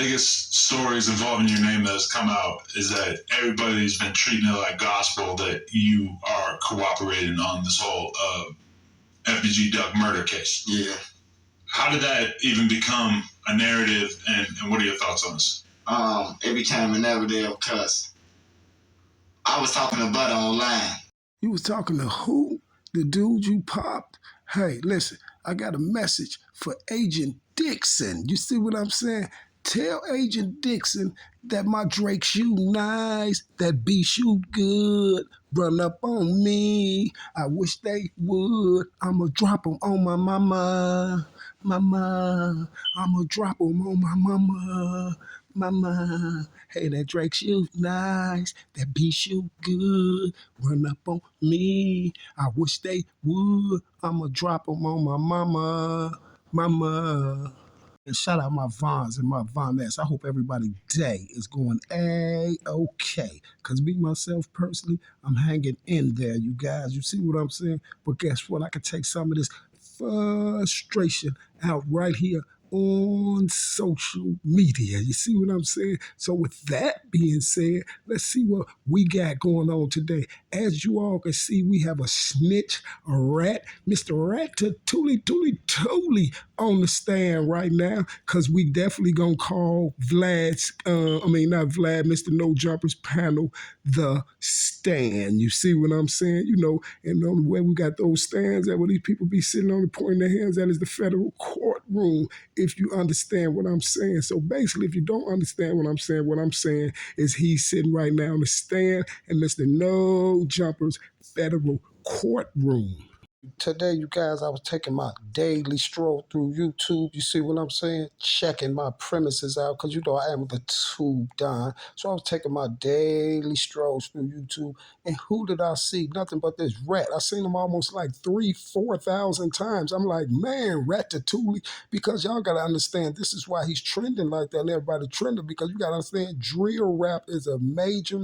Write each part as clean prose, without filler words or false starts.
biggest stories involving your name that has come out is that everybody's been treating it like gospel that you are cooperating on this whole FBG Duck murder case. Yeah. How did that even become a narrative, and what are your thoughts on this? It became a narrative because I was talking to Butter online. You was talking to who? The dude you popped? Hey, listen, I got a message for Agent Dixon. You see what I'm saying? Tell Agent Dixon that my Drake shoot nice, that B shoot good. Run up on me. I wish they would. I'ma drop 'em on my mama. Mama. I'ma drop 'em on my mama. Mama. Hey, that Drake shoot nice, that B shoot good. Run up on me. I wish they would. I'ma drop 'em on my mama. Mama. And shout out my Vons and my Vonettes. I hope everybody's day is going A-okay. Because me, myself, personally, I'm hanging in there, you guys. You see what I'm saying? But guess what? I can take some of this frustration out right here on social media. You see what I'm saying? So with that being said, let's see what we got going on today. As you all can see, we have a snitch, a rat, Mr. Ratatouille on the stand right now, because we definitely gonna call Mr. No Jumpers panel the stand. You see what I'm saying? You know, and the only way we got those stands at where these people be sitting on and pointing their hands at is the federal courtroom, if you understand what I'm saying. So basically, if you don't understand what I'm saying is he's sitting right now on the stand in Mr. No Jumpers federal courtroom. Today, you guys, I was taking my daily stroll through YouTube. You see what I'm saying? Checking my premises out, because you know I am the tube don. So I was taking my daily strolls through YouTube, and who did I see? Nothing but this rat. I seen him almost like 3,000-4,000 times. I'm like, man, Ratatouille, because y'all got to understand, this is why he's trending like that, and everybody trending, because you got to understand, drill rap is a major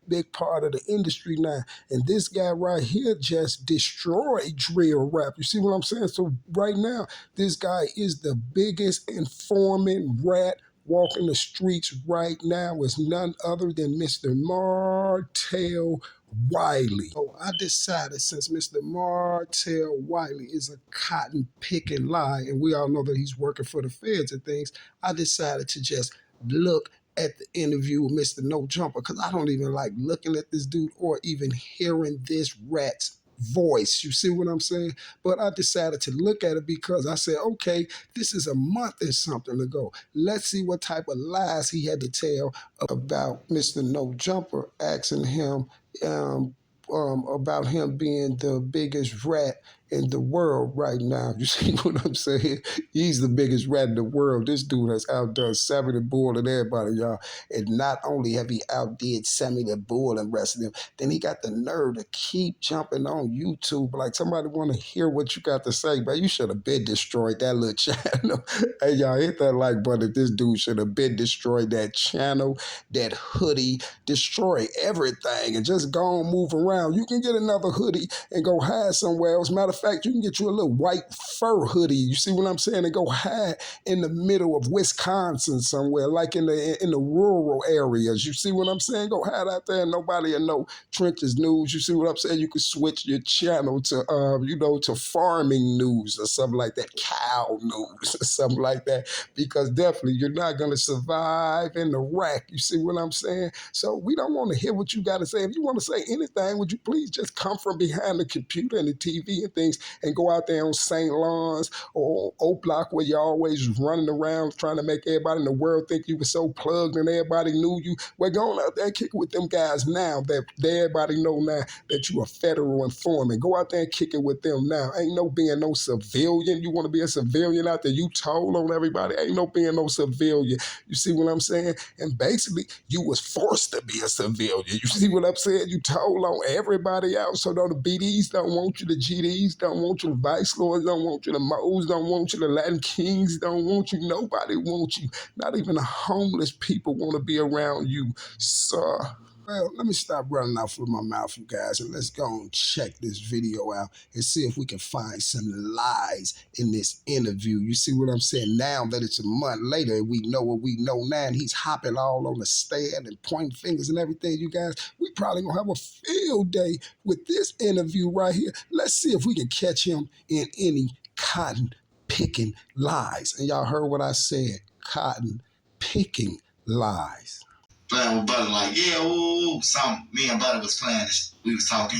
big part of the industry now. And this guy right here just destroyed drill rap. You see what I'm saying? So right now, this guy is the biggest informant rat walking the streets right now, is none other than Mr. Martell Wiley. So I decided, since Mr. Martell Wiley is a cotton picking lie, and we all know that he's working for the feds and things, I decided to just look at the interview with Mr. No Jumper, because I don't even like looking at this dude or even hearing this rat's voice. You see what I'm saying? But I decided to look at it because I said, okay, this is a month or something ago. Let's see what type of lies he had to tell about Mr. No Jumper, asking him about him being the biggest rat in the world right now. You see what I'm saying? He's the biggest rat in the world. This dude has outdone Sammy the Bull and everybody, y'all. And not only have he outdid Sammy the Bull and rest of them, then he got the nerve to keep jumping on YouTube. Like, somebody want to hear what you got to say, but you should have been destroyed that little channel. Hey, y'all, hit that like button. This dude should have been destroyed that channel, that hoodie, destroy everything, and just go on, move around. You can get another hoodie and go hide somewhere else. Matter of fact, you can get you a little white fur hoodie. You see what I'm saying? And go hide in the middle of Wisconsin somewhere, like in the rural areas. You see what I'm saying? Go hide out there and nobody will know Trenches News. You see what I'm saying? You can switch your channel to to farming news or something like that, cow news or something like that, because definitely you're not gonna survive in the rack. You see what I'm saying? So we don't want to hear what you got to say. If you want to say anything, would you please just come from behind the computer and the TV and things and go out there on St. Lawrence or Oak Block, where you're always running around trying to make everybody in the world think you were so plugged and everybody knew you. We're going out there and kick it with them guys now that everybody know now that you a federal informant. Go out there and kick it with them now. Ain't no being no civilian. You want to be a civilian out there, you told on everybody. Ain't no being no civilian. You see what I'm saying? And basically, you was forced to be a civilian. You see what I'm saying? You told on everybody else. So the BDs don't want you, the GDs don't want you, the Vice Lords don't want you, the Moes don't want you, the Latin Kings don't want you. Nobody wants you. Not even the homeless people want to be around you, sir. Well, let me stop running off with my mouth, you guys, and let's go and check this video out and see if we can find some lies in this interview. You see what I'm saying? Now that it's a month later and we know what we know now, and he's hopping all on the stand and pointing fingers and everything, you guys, we probably gonna have a field day with this interview right here. Let's see if we can catch him in any cotton picking lies. And y'all heard what I said, cotton picking lies. Playing with Butter, like, yeah, ooh, me and Butter was playing this. We was talking.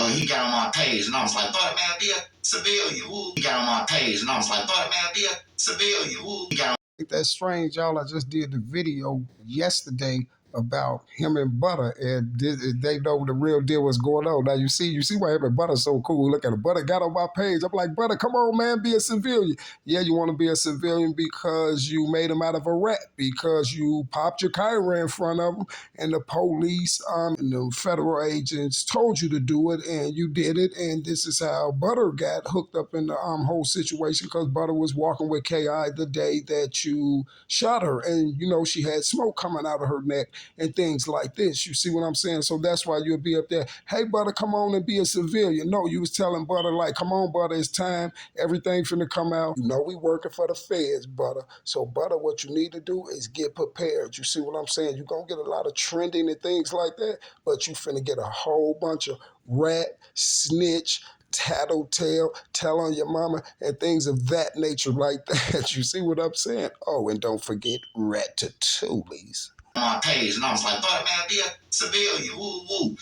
He got on my page, and I was like, Butter, man, be a civilian, ooh. He got on my page, and I was like, Butter, man, be a civilian, ooh. He got on. Ain't that strange, y'all? I just did the video yesterday about him and Butter, and they know the real deal was going on. Now you see why him and Butter's so cool. Look at it. Butter got on my page. I'm like, Butter, come on, man, be a civilian. Yeah, you want to be a civilian because you made him out of a rat, because you popped your Kyra in front of him, and the police and the federal agents told you to do it, and you did it, and this is how Butter got hooked up in the whole situation, because Butter was walking with K.I. the day that you shot her, and you know she had smoke coming out of her neck and things like this. You see what I'm saying? So that's why you'll be up there, hey, Butter, come on and be a civilian. No, you was telling Butter, like, come on, Butter, it's time. Everything finna come out. You know we working for the feds, Butter. So, Butter, what you need to do is get prepared. You see what I'm saying? You're going to get a lot of trending and things like that, but you finna get a whole bunch of rat, snitch, tattletale, tell on your mama, and things of that nature like that. You see what I'm saying? Oh, and don't forget ratatouilles. On my page, and I was like, Butter, man, be a civilian, woo, woo,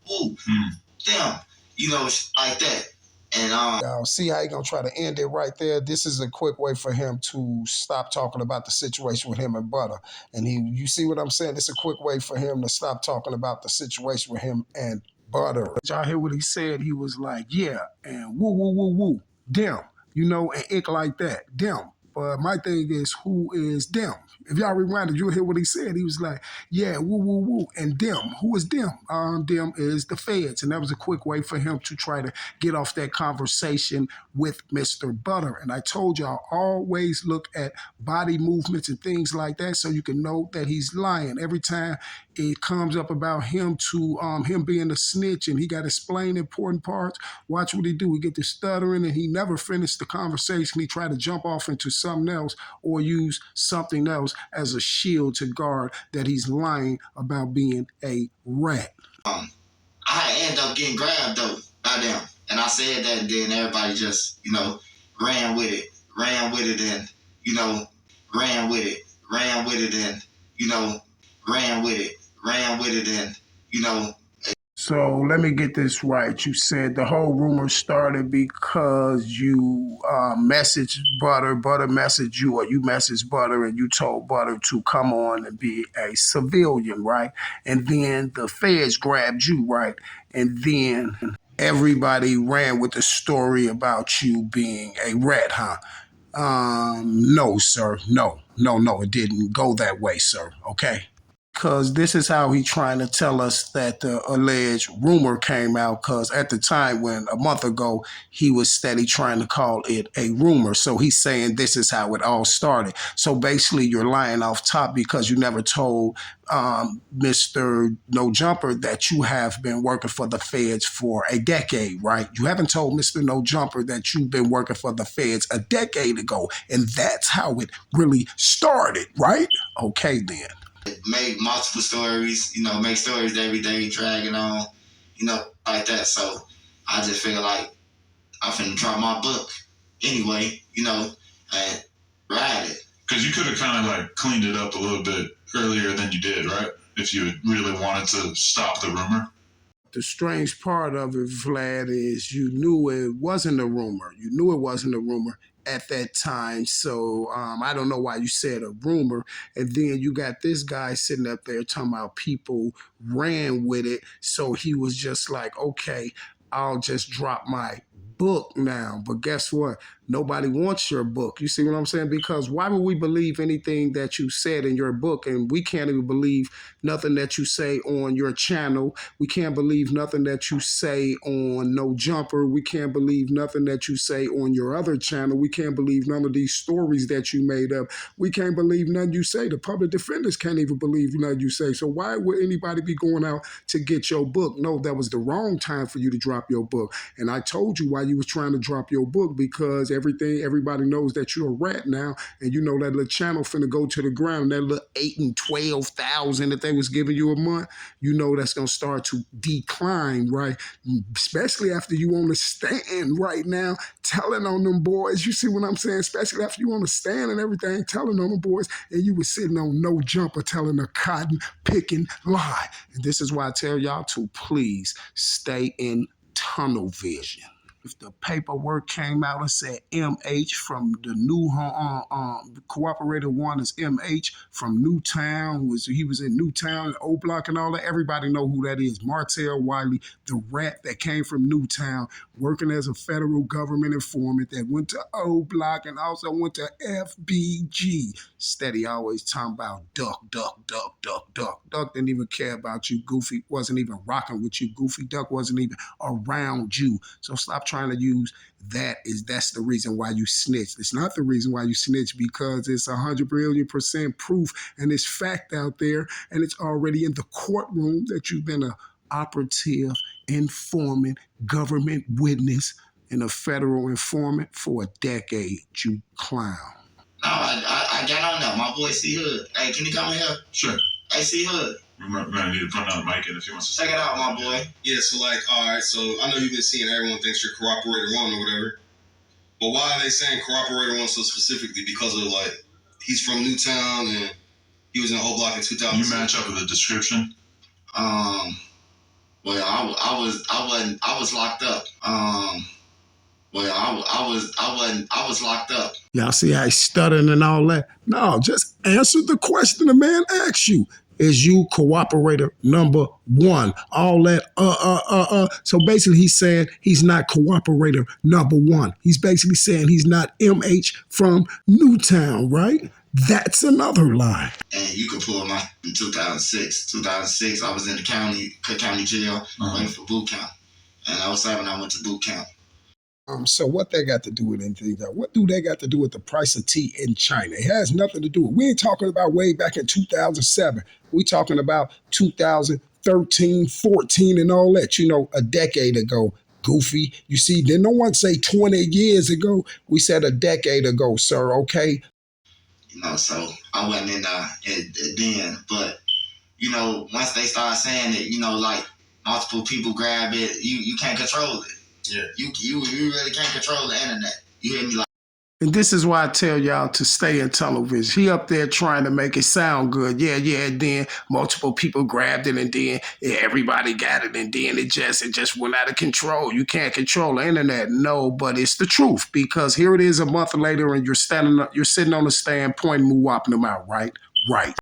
woo, damn, you know, like that. And y'all see how he gonna try to end it right there. This is a quick way for him to stop talking about the situation with him and Butter. And you see what I'm saying? It's a quick way for him to stop talking about the situation with him and Butter. Y'all hear what he said? He was like, yeah, and woo, woo, woo, woo, them, you know, and ick like that, them. But my thing is, who is them? If y'all rewinded, you'll hear what he said. He was like, yeah, woo, woo, woo, and them. Who is them? Them is the feds. And that was a quick way for him to try to get off that conversation with Mr. Butter. And I told y'all, always look at body movements and things like that so you can know that he's lying. Every time it comes up about him to him being a snitch and he got to explain important parts, watch what he do. He get to stuttering and he never finished the conversation. He tried to jump off into something else or use something else as a shield to guard that he's lying about being a rat. I ended up getting grabbed though by them, and I said that, and then everybody just, you know, ran with it, and you know, ran with it, and you know, ran with it, and you know. So let me get this right. You said the whole rumor started because you messaged Butter, Butter messaged you, or you messaged Butter and you told Butter to come on and be a civilian, right? And then the feds grabbed you, right? And then everybody ran with the story about you being a rat, huh? No, sir. No, it didn't go that way, sir. Okay. Because this is how he trying to tell us that the alleged rumor came out, because at the time when a month ago he was steady trying to call it a rumor. So he's saying this is how it all started. So basically you're lying off top because you never told Mr. No Jumper that you have been working for the feds for a decade, right? You haven't told Mr. No Jumper that you've been working for the feds a decade ago. And that's how it really started, right? Okay, then. Make multiple stories, you know, make stories every day, dragging on, you know, like that. So I just feel like I'm finna drop my book anyway, you know, and ride it. Because you could have kind of like cleaned it up a little bit earlier than you did, right? If you really wanted to stop the rumor. The strange part of it, Vlad, is you knew it wasn't a rumor. You knew it wasn't a rumor at that time. So I don't know why you said a rumor. And then you got this guy sitting up there talking about people ran with it. So he was just like, okay, I'll just drop my book now. But guess what? Nobody wants your book. You see what I'm saying? Because why would we believe anything that you said in your book? And we can't even believe nothing that you say on your channel. We can't believe nothing that you say on No Jumper. We can't believe nothing that you say on your other channel. We can't believe none of these stories that you made up. We can't believe none you say. The public defenders can't even believe none you say. So why would anybody be going out to get your book? No, that was the wrong time for you to drop your book. And I told you why you was trying to drop your book, because everybody knows that you're a rat now, and you know that little channel finna go to the ground. That little 8 and 12,000 that they was giving you a month, you know that's gonna start to decline, right? Especially after you on the stand right now, telling on them boys. You see what I'm saying? Especially after you on the stand and everything, telling on them boys, and you was sitting on No Jumper telling a cotton picking lie. And this is why I tell y'all to please stay in tunnel vision. If the paperwork came out and said MH from the new cooperator one is MH from Newtown, he was in Newtown, O Block and all that, everybody know who that is. Martell Wiley, the rat that came from Newtown, working as a federal government informant that went to O Block and also went to FBG. Steady always talking about duck, duck, duck, duck, duck. Duck didn't even care about you. Goofy wasn't even rocking with you. Goofy Duck wasn't even around you. So stop trying to use that's the reason why you snitched. It's not the reason why you snitched, because it's 100 billion% proof and it's fact out there, and it's already in the courtroom that you've been an operative, informant, government witness, and a federal informant for a decade, you clown. No, I got on that. My boy C Hood. Hey, can you come in here? Sure. Hey, C Hood. We might need to put another mic in if he wants to Check it out, my boy. Yeah, so like, all right, so I know you've been seeing everyone thinks you're cooperator one or whatever, but why are they saying cooperator one so specifically? Because of like, he's from Newtown and he was in O Block in 2000. You match up with the description? Well, I was locked up. I was locked up. Y'all see how he's stuttering and all that? No, just answer the question the man asked you. Is you cooperator number one? All that, So basically he's saying he's not cooperator number one. He's basically saying he's not MH from Newtown, right? That's another lie. And you can pull my in 2006. 2006, I was in the Cook County jail waiting for boot camp. And I was 7, I went to boot camp. So what they got to do with anything? What do they got to do with the price of tea in China? It has nothing to do with. We ain't talking about way back in 2007. We talking about 2013, 14, and all that. You know, a decade ago. Goofy. You see, did no one say 20 years ago? We said a decade ago, sir. Okay. You know, so I wasn't in then, but you know, once they start saying it, you know, like multiple people grab it, you can't control it. Yeah. You really can't control the internet. You hear me? Like, and this is why I tell y'all to stay in television. He up there trying to make it sound good. Yeah, and then multiple people grabbed it, and then everybody got it, and then it just went out of control. You can't control the internet. No, but it's the truth, because here it is a month later, and you're sitting on the stand pointing, whopping them out, right? Right.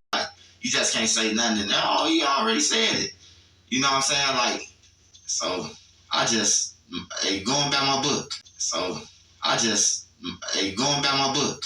You just can't say nothing. Oh, you already said it. You know what I'm saying? Like, so I just going by my book. So I just going by my book.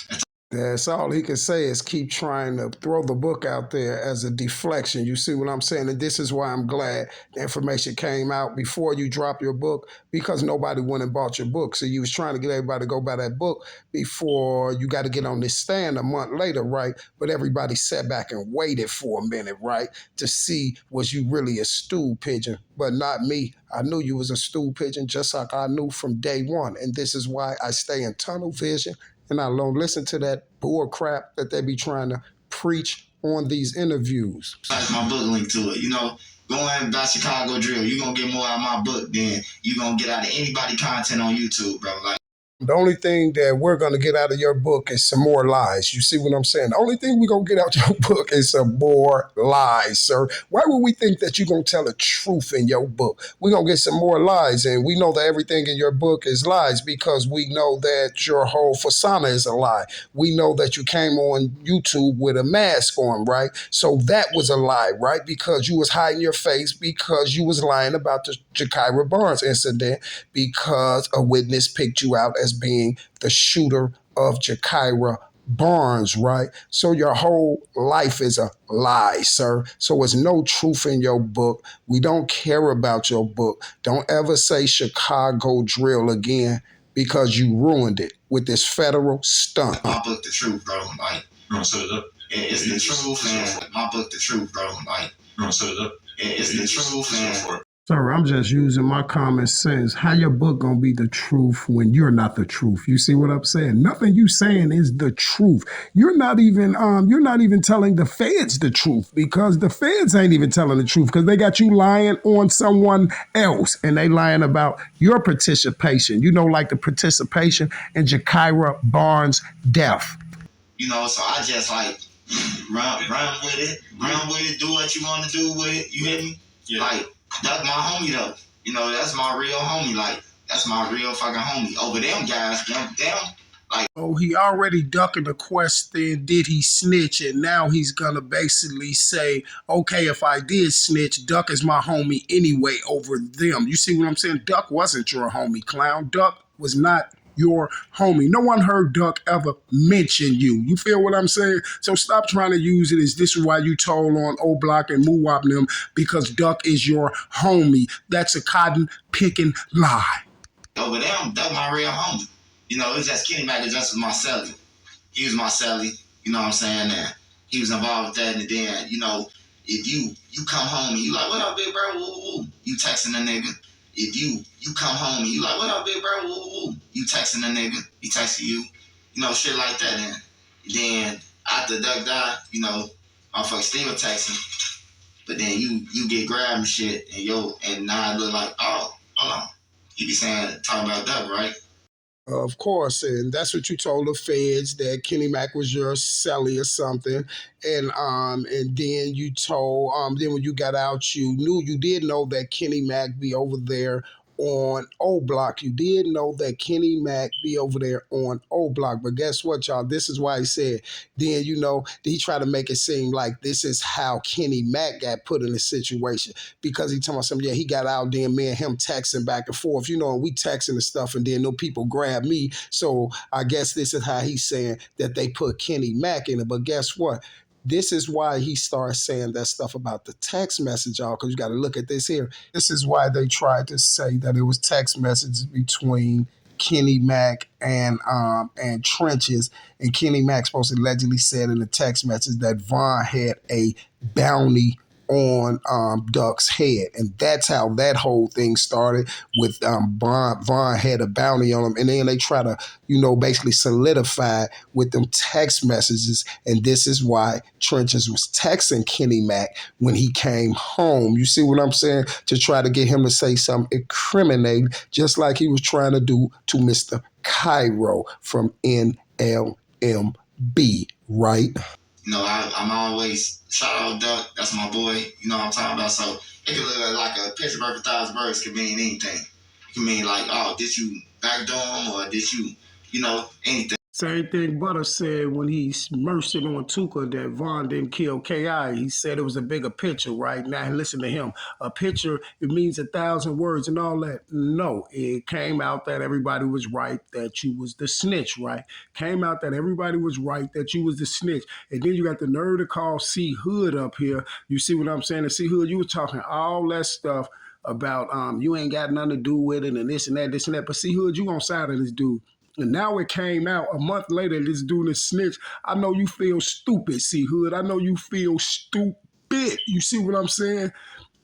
That's all he can say is keep trying to throw the book out there as a deflection. You see what I'm saying? And this is why I'm glad the information came out before you drop your book, because nobody went and bought your book. So you was trying to get everybody to go buy that book before you got to get on this stand a month later, right? But everybody sat back and waited for a minute, right? To see, was you really a stool pigeon? But not me. I knew you was a stool pigeon, just like I knew from day one. And this is why I stay in tunnel vision. And I don't listen to that bull crap that they be trying to preach on these interviews. That's my book link to it. You know, going by Chicago Drill, you're going to get more out of my book than you're going to get out of anybody content on YouTube, bro. Like, the only thing that we're going to get out of your book is some more lies. You see what I'm saying? The only thing we're going to get out your book is some more lies, sir. Why would we think that you're going to tell the truth in your book? We're going to get some more lies, and we know that everything in your book is lies because we know that your whole persona is a lie. We know that you came on YouTube with a mask on, right? So that was a lie, right? Because you was hiding your face, because you was lying about the Jakira Barnes incident, because a witness picked you out as as being the shooter of Jakira Barnes, right? So your whole life is a lie, sir. So there's no truth in your book. We don't care about your book. Don't ever say Chicago drill again because you ruined it with this federal stunt. My book, the truth, bro. Like, You want to set it up? it's the truth, and my book, the truth, bro. Like, You want to set it up? it's the truth, and Sir, I'm just using my common sense. How your book gonna be the truth when you're not the truth? You see what I'm saying? Nothing you saying is the truth. You're not even telling the feds the truth, because the feds ain't even telling the truth, because they got you lying on someone else, and they lying about your participation. You know, like the participation in Jakira Barnes' death. you know, so I just like run with it, do what you want to do with it. You hear me? Yeah. Like, that's my homie though. You know, that's my real homie. Like, that's my real fucking homie. Over them guys, them. Like, oh, he already ducking the question, did he snitch? And now he's gonna basically say, okay, if I did snitch, Duck is my homie anyway over them. You see what I'm saying? Duck wasn't your homie, clown. Duck was not your homie. No one heard Duck ever mention you. You feel what I'm saying? So stop trying to use it as this is why you told on O Block and Muwap and them, because Duck is your homie. That's a cotton picking lie. over them, that's my real homie. You know, it's just Kenny Mack just was my celly. He was my celly, you know what I'm saying? And he was involved with that. And then, you know, if you come home and you like, what up, big bro? Woo, woo. You texting a nigga. If you come home and you like, what up, big bro? Woo, woo. You texting a nigga. He texting you. You know, shit like that. And then after Duck died, you know, motherfucker still texting. But then you get grabbed and shit, and now it look like, oh, hold on. You be talking about Duck, right? Of course, and that's what you told the feds, that Kenny Mack was your celly or something, and then you told then when you got out, you did know that Kenny Mack be over there on O Block. You did know that Kenny Mack be over there on O Block, but guess what, y'all? This is why he said. Then he tried to make it seem like this is how Kenny Mack got put in a situation, because he told me something. Yeah, he got out there, me and him texting back and forth. You know, and we texting and stuff, and then no people grab me. So I guess this is how he's saying that they put Kenny Mack in it. But guess what? This is why he starts saying that stuff about the text message, y'all, because you got to look at this here. This is why they tried to say that it was text messages between Kenny Mack and Trenches. And Kenny Mack supposed to allegedly said in the text message that Von had a bounty on Duck's head. And that's how that whole thing started, with Von had a bounty on him. And then they try to, basically solidify with them text messages. And this is why Trenches was texting Kenny Mack when he came home. You see what I'm saying? To try to get him to say something incriminating, just like he was trying to do to Mr. Cairo from NLMB, right? You know, I'm always, shout out Duck, that's my boy, you know what I'm talking about? So it could look like a picture of 1,000 birds could mean anything. It could mean like, oh, did you backdoor him, or did you, anything. Same thing Butter said when he smirched it on Tuka that Von didn't kill K.I. He said it was a bigger picture, right? Now listen to him. A picture, it means 1,000 words and all that. No, it came out that everybody was right, that you was the snitch, right? Came out that everybody was right, that you was the snitch. And then you got the nerve to call C Hood up here. You see what I'm saying? And C Hood, you were talking all that stuff about you ain't got nothing to do with it and this and that. But C Hood, you on side of this dude. And now it came out a month later, this dude is snitch. I know you feel stupid, C Hood. I know you feel stupid. You see what I'm saying?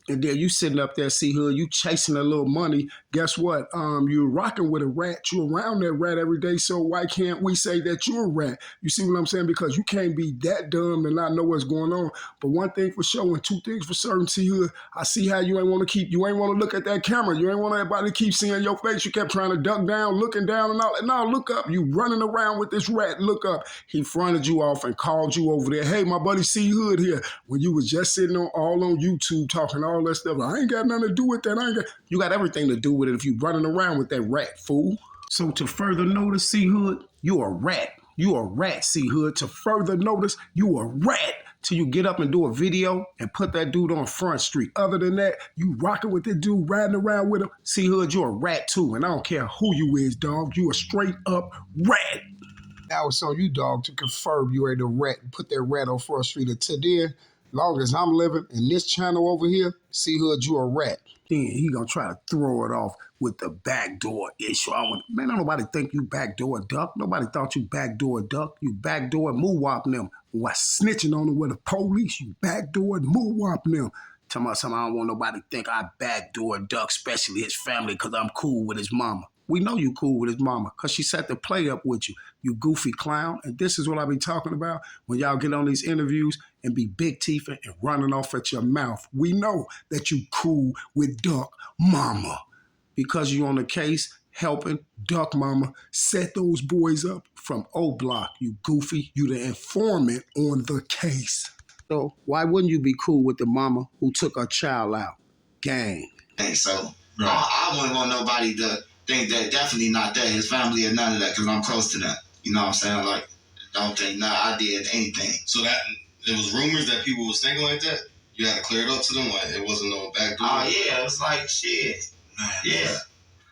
And then you sitting up there, C Hood, you chasing a little money. Guess what? You're rocking with a rat. You're around that rat every day. So why can't we say that you're a rat? You see what I'm saying? Because you can't be that dumb and not know what's going on. But one thing for sure and two things for certain, C Hood, I see how you ain't want to look at that camera. You ain't want everybody to keep seeing your face. You kept trying to duck down, looking down and all that. No, look up. You running around with this rat. Look up. He fronted you off and called you over there. Hey, my buddy C Hood here. When you was just sitting all on YouTube talking all that stuff. I ain't got nothing to do with that. You got everything to do with it if you running around with that rat, fool. So to further notice, C Hood, you a rat. You a rat, C Hood. To further notice, you a rat. till you get up and do a video and put that dude on Front Street. Other than that, you rocking with this dude, riding around with him. See, Hood, you a rat too, and I don't care who you is, dog. You a straight up rat. Now it's on you, dog, to confirm you ain't a rat and put that rat on Front Street. Until then, long as I'm living in this channel over here, see, Hood, you a rat. Then he gonna try to throw it off with the backdoor issue. Man, don't nobody think you backdoor duck. Nobody thought you backdoor duck. You backdoor moo-wopping them. Why snitching on them with the police? You backdoor moo-wopping them. Tell me something, I don't want nobody to think I backdoor duck, especially his family, because I'm cool with his mama. We know you cool with his mama, because she set the play up with you, you goofy clown. And this is what I be talking about when y'all get on these interviews and be big teeth and running off at your mouth. We know that you cool with Duck Mama, because you on the case helping Duck Mama set those boys up from O Block. You goofy, you the informant on the case. So why wouldn't you be cool with the mama who took her child out? Gang. And so I wouldn't want nobody to think that, definitely not that, his family or none of that, because I'm close to them. You know what I'm saying? Like, don't think, I did anything. So that there was rumors that people was thinking like that? You had to clear it up to them? Like, it wasn't no backdoor? Oh, yeah. It was like, shit. Man, yeah.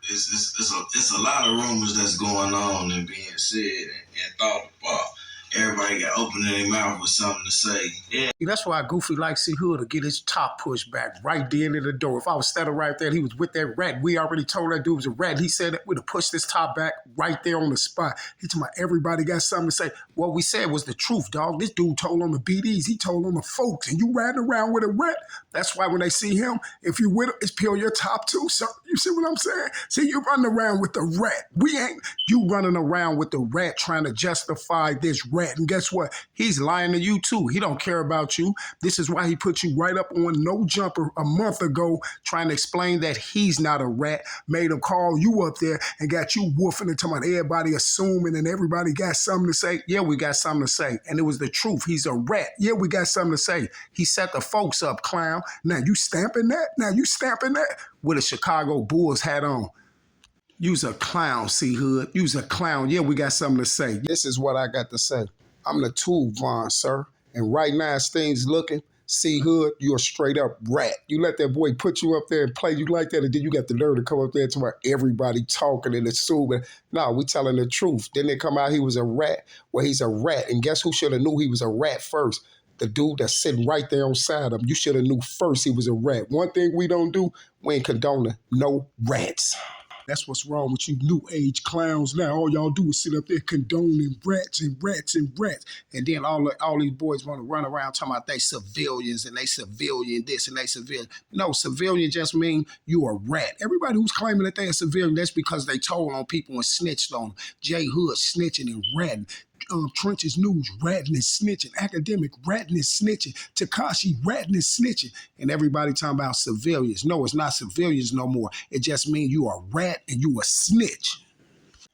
It's a lot of rumors that's going on and being said and thought about. Everybody got opening their mouth with something to say. Yeah. That's why Goofy likes C Hood to get his top pushed back right there into the door. If I was standing right there, he was with that rat. We already told that dude was a rat. He said that we'd have pushed this top back right there on the spot. He told me everybody got something to say. What we said was the truth, dog. This dude told on the BDs. He told on the folks. And you riding around with a rat. That's why when they see him, if you with him, it's peel your top too. So you see what I'm saying? See, you running around with the rat. We ain't you running around with the rat trying to justify this rat. And guess what? He's lying to you too. He don't care about you. This is why he put you right up on No Jumper a month ago trying to explain that he's not a rat. Made him call you up there and got you woofing and talking about everybody assuming and everybody got something to say. Yeah, we got something to say. And it was the truth. He's a rat. Yeah, we got something to say. He set the folks up, clown. Now you stamping that? Now you stamping that? With a Chicago Bulls hat on. You's a clown, C Hood. You's a clown. Yeah, we got something to say. This is what I got to say. I'm the tool, Vaughn, sir. And right now, as things looking, C Hood, you're a straight up rat. You let that boy put you up there and play you like that, and then you got the nerve to come up there to where everybody talking and assuming. No, we telling the truth. Then they come out, he was a rat. Well, he's a rat. And guess who should have knew he was a rat first? The dude that's sitting right there on side of him. You should have knew first he was a rat. One thing we don't do, we ain't condoning no rats. That's what's wrong with you new age clowns now. All y'all do is sit up there condoning rats and rats and rats. And then all these boys want to run around talking about they civilians and they civilian this and they civilian. No, civilian just mean you a rat. Everybody who's claiming that they a civilian, that's because they told on people and snitched on them. Jay Hood snitching and ratting. Trenches News, ratting and snitching. Academic, ratting and snitching. Takashi, ratting and snitching. And everybody talking about civilians. No, it's not civilians no more. It just means you are a rat and you a snitch.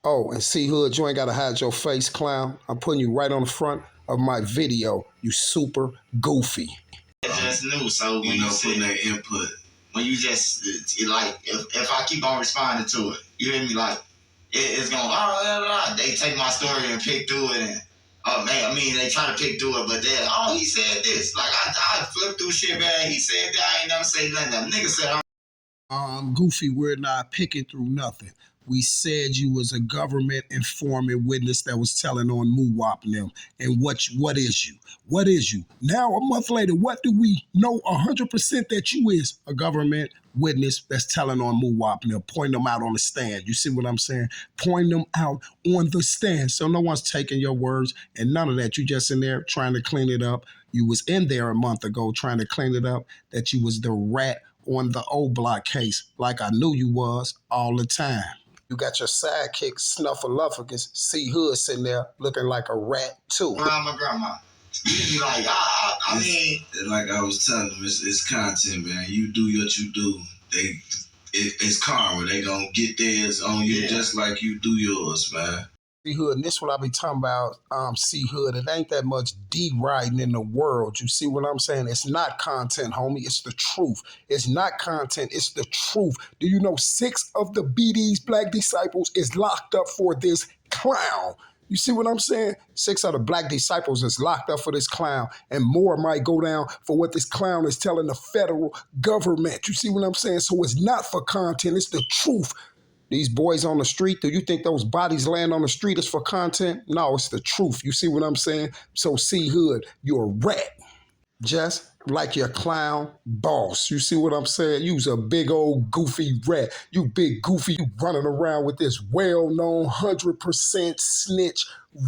Oh, and C Hood, you ain't got to hide your face, clown. I'm putting you right on the front of my video. You super goofy. It's just new, so when you putting that input. When you just, like, if I keep on responding to it, you hear me, like, it's going, they take my story and pick through it, and they try to pick through it, but then, he said this. Like, I flipped through shit, man. He said that. I ain't never say nothing. That nigga said, Goofy, we're not picking through nothing. We said you was a government informant witness that was telling on Moo-Wop and them. And what is you? What is you? Now, a month later, what do we know 100% that you is? A government witness that's telling on Moo-Wop and them. Point them out on the stand. You see what I'm saying? Point them out on the stand. So no one's taking your words and none of that. You just in there trying to clean it up. You was in there a month ago trying to clean it up, that you was the rat on the O Block case, like I knew you was all the time. You got your sidekick, Snuffleupagus, C Hood sitting there looking like a rat too. My grandma. You be like, I mean, like I was telling them, it's content, man. You do what you do. It's karma. They gonna get theirs on you just like you do yours, man. C Hood, and this what I be talking about, C Hood. It ain't that much D-riding in the world. You see what I'm saying? It's not content, homie. It's the truth. It's not content. It's the truth. Do you know 6 of the BD's Black Disciples is locked up for this clown? You see what I'm saying? 6 of the black disciples is locked up for this clown, and more might go down for what this clown is telling the federal government. You see what I'm saying? So it's not for content, it's the truth. These boys on the street, do you think those bodies laying on the street is for content? No, it's the truth. You see what I'm saying? So C Hood, you're a rat. Just like your clown boss. You see what I'm saying? You's a big old goofy rat. You big goofy, you running around with this well-known 100% snitch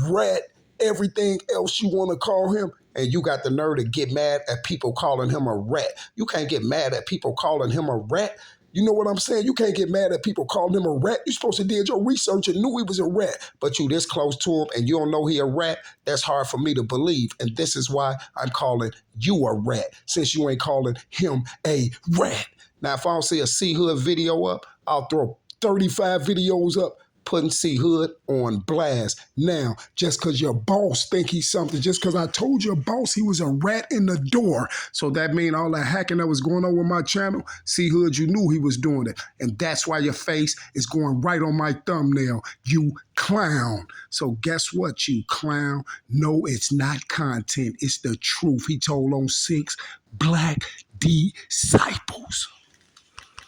rat, everything else you want to call him, and you got the nerve to get mad at people calling him a rat. You can't get mad at people calling him a rat. You know what I'm saying? You can't get mad at people calling him a rat. You're supposed to did your research and knew he was a rat. But you this close to him and you don't know he a rat, that's hard for me to believe. And this is why I'm calling you a rat, since you ain't calling him a rat. Now, if I don't see a C Hood video up, I'll throw 35 videos up putting C Hood on blast. Now, just because your boss think he's something, just because I told your boss he was a rat in the door, so that mean all that hacking that was going on with my channel, C Hood, you knew he was doing it. And that's why your face is going right on my thumbnail, you clown. So guess what, you clown? No, it's not content. It's the truth. He told on 6 black disciples.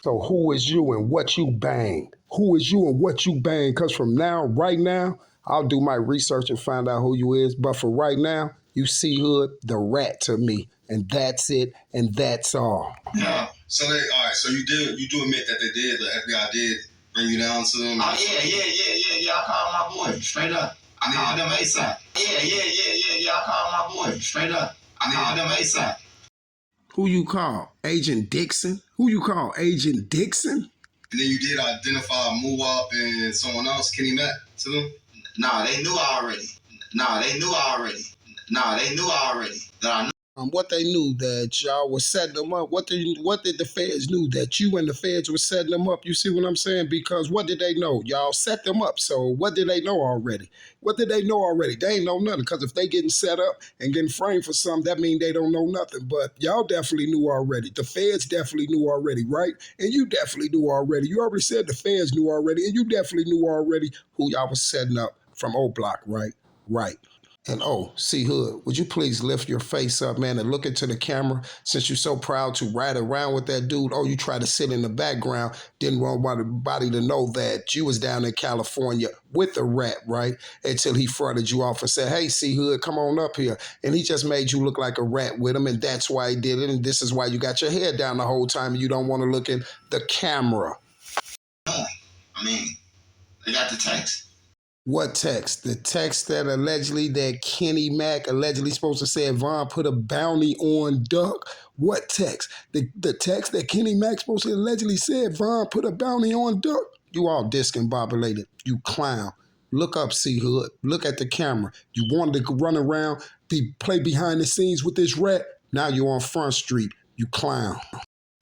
So who is you and what you bang? Who is you and what you bang? Because from now, right now, I'll do my research and find out who you is. But for right now, you C Hood, the rat to me. And that's it, and that's all. Yeah. So all right. So you do admit that they did. The FBI did bring you down to them. Oh yeah. I called my boy straight up. I called them ASAP. Yeah. I called my boy straight up. I called them ASAP. Who you call? Agent Dixon? Who you call? Agent Dixon? And then you did identify Muwap and someone else, Kenny Mack, to them? Nah, they knew already. That I knew. What they knew, that y'all was setting them up. What did the feds knew? That you and the feds were setting them up. You see what I'm saying? Because what did they know? Y'all set them up. So what did they know already? They ain't know nothing. Because if they getting set up and getting framed for something, that means they don't know nothing. But y'all definitely knew already. The feds definitely knew already, right? And you definitely knew already. You already said the feds knew already. And you definitely knew already who y'all was setting up from O Block, right? Right. And C Hood, would you please lift your face up, man, and look into the camera, since you're so proud to ride around with that dude. You try to sit in the background, didn't want anybody to know that you was down in California with a rat, right? Until he fronted you off and said, hey, C Hood, come on up here. And he just made you look like a rat with him, and that's why he did it. And this is why you got your head down the whole time and you don't want to look in the camera. I mean, they got the text. What text? The text that allegedly that Kenny Mack allegedly supposed to say Von put a bounty on Duck. What text? The text that Kenny Mack supposed to allegedly said Von put a bounty on Duck. You all discombobulated. You clown. Look up, C Hood. Look at the camera. You wanted to run around, play behind the scenes with this rat. Now you're on Front Street. You clown.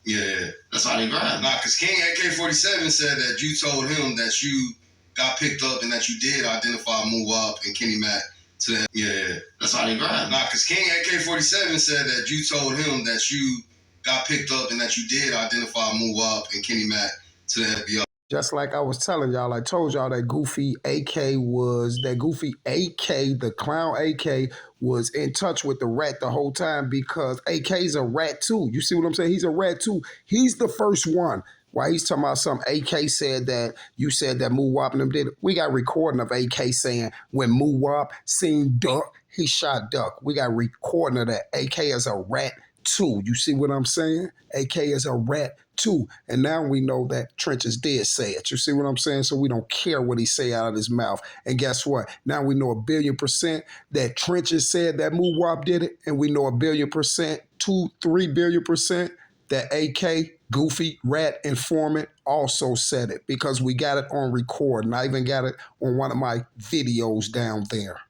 Yeah. That's how they grind. Nah, because King AK-47 said that you told him that you got picked up and that you did identify Muwap and Kenny Mack to the Yeah. That's how they grind. Nah, because King AK-47 said that you told him that you got picked up and that you did identify Muwap and Kenny Mack to the FBI. Just like I was telling y'all, I told y'all that goofy AK, the clown AK, was in touch with the rat the whole time, because AK's a rat too. You see what I'm saying? He's a rat too. He's the first one. Why he's talking about some AK said that you said that Muwap and them did it. We got recording of AK saying when Muwap seen Duck, he shot Duck. We got recording of that. AK is a rat too. You see what I'm saying? AK is a rat too. And now we know that Trenches did say it. You see what I'm saying? So we don't care what he say out of his mouth. And guess what? Now we know 1,000,000,000% that Trenches said that Muwap did it. And we know 1,000,000,000%, 2-3 billion% that AK, Goofy, Rat, Informant also said it, because we got it on record. And I even got it on one of my videos down there.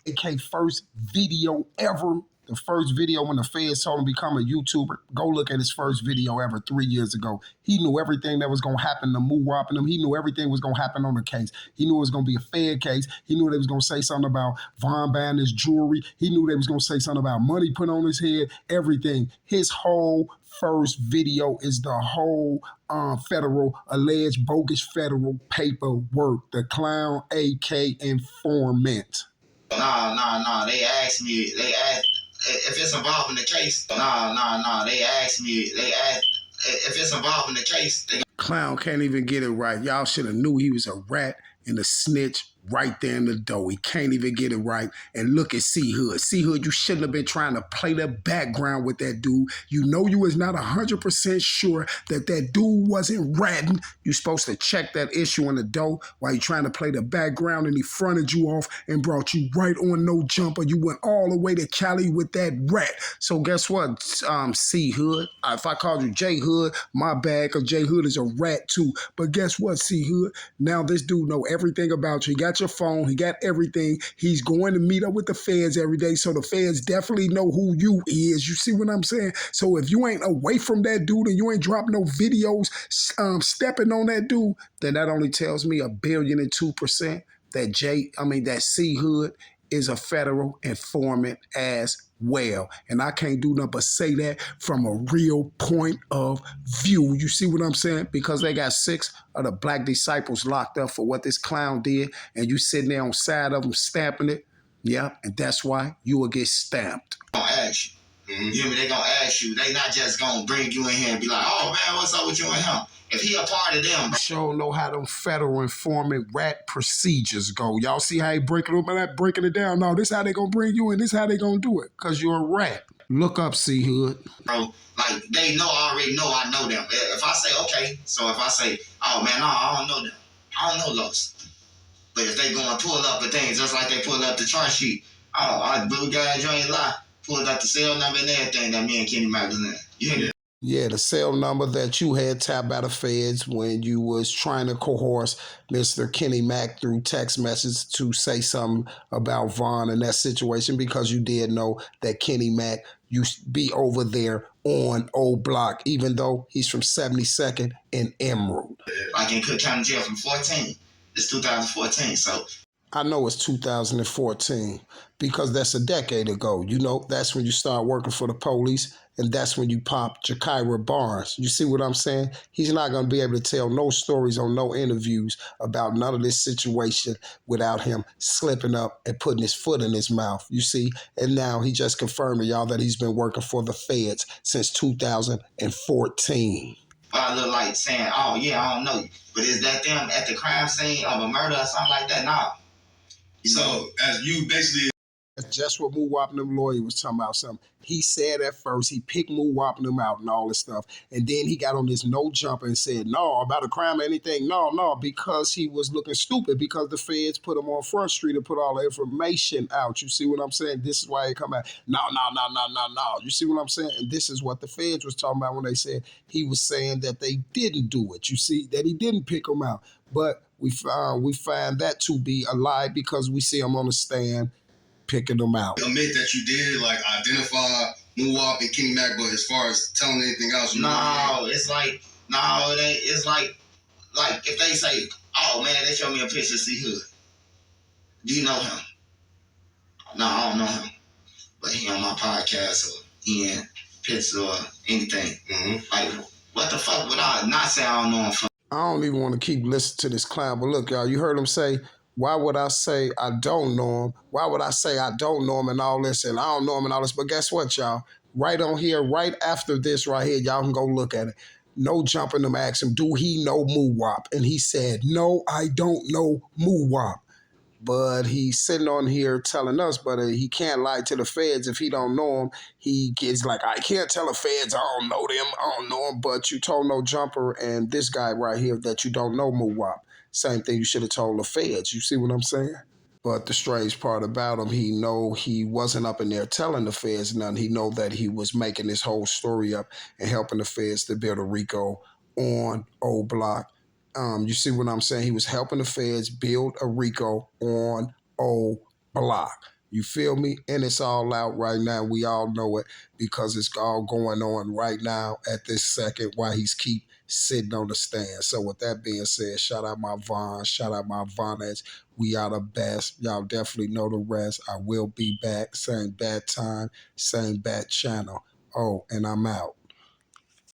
AK first video ever The first video when the feds told him to become a YouTuber, go look at his first video ever 3 years ago. He knew everything that was going to happen to Muwap and him. He knew everything was going to happen on the case. He knew it was going to be a Fed case. He knew they was going to say something about Von buying his jewelry. He knew they was going to say something about money put on his head, everything. His whole first video is the whole federal, alleged bogus federal paperwork. The clown, AK informant. Nah. They asked if it's involved in the case. Nah. They asked if it's involved in the case. Clown can't even get it right. Y'all should have knew he was a rat and a snitch right there in the door. He can't even get it right. And look at C-Hood. C-Hood, you shouldn't have been trying to play the background with that dude. You know you was not 100% sure that that dude wasn't ratting. You supposed to check that issue in the door while you trying to play the background, and he fronted you off and brought you right on no jumper. You went all the way to Cali with that rat. So guess what, C-Hood? If I called you J-Hood, my bad, because J-Hood is a rat too. But guess what, C-Hood? Now this dude know everything about you. He got your phone. He got everything. He's going to meet up with the feds every day, so the feds definitely know who you is. You see what I'm saying? So if you ain't away from that dude and you ain't dropping no videos stepping on that dude, then that only tells me 1,002% that C-Hood is a federal informant as well. And I can't do nothing but say that from a real point of view. You see what I'm saying? Because they got 6 of the black disciples locked up for what this clown did, and you sitting there on side of them stamping it. Yeah, and that's why you will get stamped. Gonna ask you. You hear me? They gonna ask you. They not just gonna bring you in here and be like, oh man, what's up with you and him? If he a part of them, sure know how them federal informant rat procedures go. Y'all see how he breaking it up and not breaking it down? No, this how they gonna bring you in. This how they gonna do it. Cause you're a rat. Look up, C-Hood. Bro, like they already know I know them. If I say okay, so if I say, oh man, no, I don't know them. I don't know those. But if they gonna pull up the things just like they pull up the chart sheet, blue guy, you ain't lie. Pulled up the cell number and everything that me and Kenny Mac was in. You hear me? Yeah, the cell number that you had tapped by the feds when you was trying to coerce Mr. Kenny Mac through text message to say something about Vaughn and that situation, because you did know that Kenny Mac used to be over there on Old Block, even though he's from 72nd and Emerald. Like in Cook County Jail from 14. It's 2014, so. I know it's 2014 because that's a decade ago. You know, that's when you start working for the police, and that's when you pop Jakira Barnes. You see what I'm saying? He's not going to be able to tell no stories on no interviews about none of this situation without him slipping up and putting his foot in his mouth. You see? And now he just confirmed to y'all that he's been working for the feds since 2014. I look like saying, oh yeah, I don't know you. But is that them at the crime scene of a murder or something like that? No. So, as you basically... That's just what Muwap and them lawyer was talking about something. He said at first, he picked Muwap and them out and all this stuff. And then he got on this no jumper and said, no, about a crime or anything. No, because he was looking stupid because the feds put him on Front Street and put all the information out. You see what I'm saying? This is why he come out. No. You see what I'm saying? And this is what the feds was talking about when they said he was saying that they didn't do it. You see, that he didn't pick him out. But we find that to be a lie because we see him on the stand picking them out. Admit that you did identify Muwap and Kenny Mac, but as far as telling anything else, it ain't. It's like if they say, oh man, they show me a picture of C-Hood. Do you know him? No, I don't know him. But he on my podcast or he in pictures or anything. Like, what the fuck would I not say I don't know him from? I don't even want to keep listening to this clown, but look, y'all, you heard him say, why would I say I don't know him? Why would I say I don't know him and all this and I don't know him and all this? But guess what, y'all? Right on here, right after this right here, y'all can go look at it. No jumping them, asked him, do he know Muwap? And he said, no, I don't know Muwap. But he's sitting on here telling us, but he can't lie to the feds if he don't know him. He gets like, I can't tell the feds I don't know them, I don't know him, but you told no jumper and this guy right here that you don't know Muwap. Same thing you should have told the feds. You see what I'm saying? But the strange part about him, he know he wasn't up in there telling the feds nothing. He know that he was making this whole story up and helping the feds to build a RICO on Old Block. You see what I'm saying? He was helping the feds build a RICO on Old Block. You feel me? And it's all out right now. We all know it because it's all going on right now at this second while he's keep sitting on the stand. So with that being said, shout out my Von, shout out my Vonnettes. We are the best. Y'all definitely know the rest. I will be back. Same bad time, same bad channel. Oh, and I'm out.